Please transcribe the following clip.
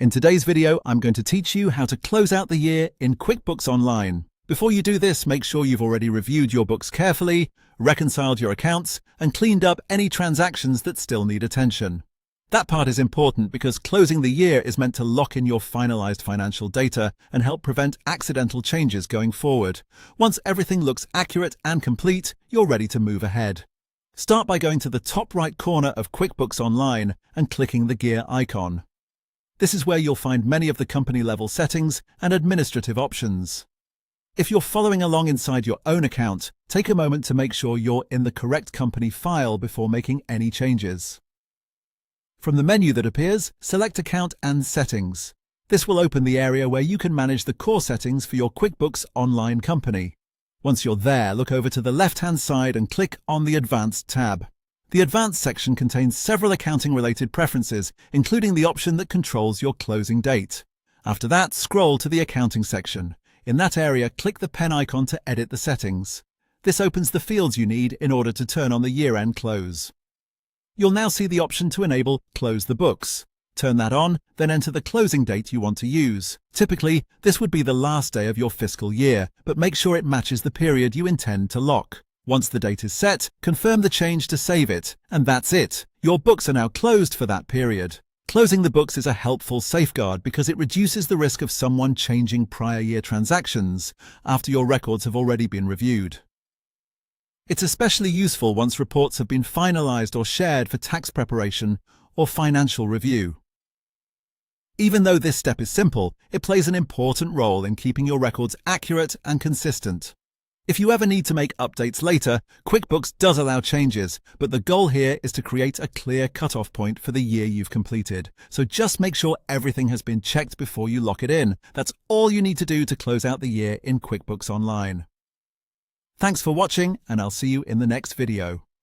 In today's video, I'm going to teach you how to close out the year in QuickBooks Online. Before you do this, make sure you've already reviewed your books carefully, reconciled your accounts, and cleaned up any transactions that still need attention. That part is important because closing the year is meant to lock in your finalized financial data and help prevent accidental changes going forward. Once everything looks accurate and complete, you're ready to move ahead. Start by going to the top right corner of QuickBooks Online and clicking the gear icon. This is where you'll find many of the company-level settings and administrative options. If you're following along inside your own account, take a moment to make sure you're in the correct company file before making any changes. From the menu that appears, select Account and Settings. This will open the area where you can manage the core settings for your QuickBooks Online company. Once you're there, look over to the left-hand side and click on the Advanced tab. The Advanced section contains several accounting-related preferences, including the option that controls your closing date. After that, scroll to the Accounting section. In that area, click the pen icon to edit the settings. This opens the fields you need in order to turn on the year-end close. You'll now see the option to enable Close the Books. Turn that on, then enter the closing date you want to use. Typically, this would be the last day of your fiscal year, but make sure it matches the period you intend to lock. Once the date is set, confirm the change to save it, and that's it. Your books are now closed for that period. Closing the books is a helpful safeguard because it reduces the risk of someone changing prior year transactions after your records have already been reviewed. It's especially useful once reports have been finalized or shared for tax preparation or financial review. Even though this step is simple, it plays an important role in keeping your records accurate and consistent. If you ever need to make updates later, QuickBooks does allow changes, but the goal here is to create a clear cutoff point for the year you've completed. So just make sure everything has been checked before you lock it in. That's all you need to do to close out the year in QuickBooks Online. Thanks for watching, and I'll see you in the next video.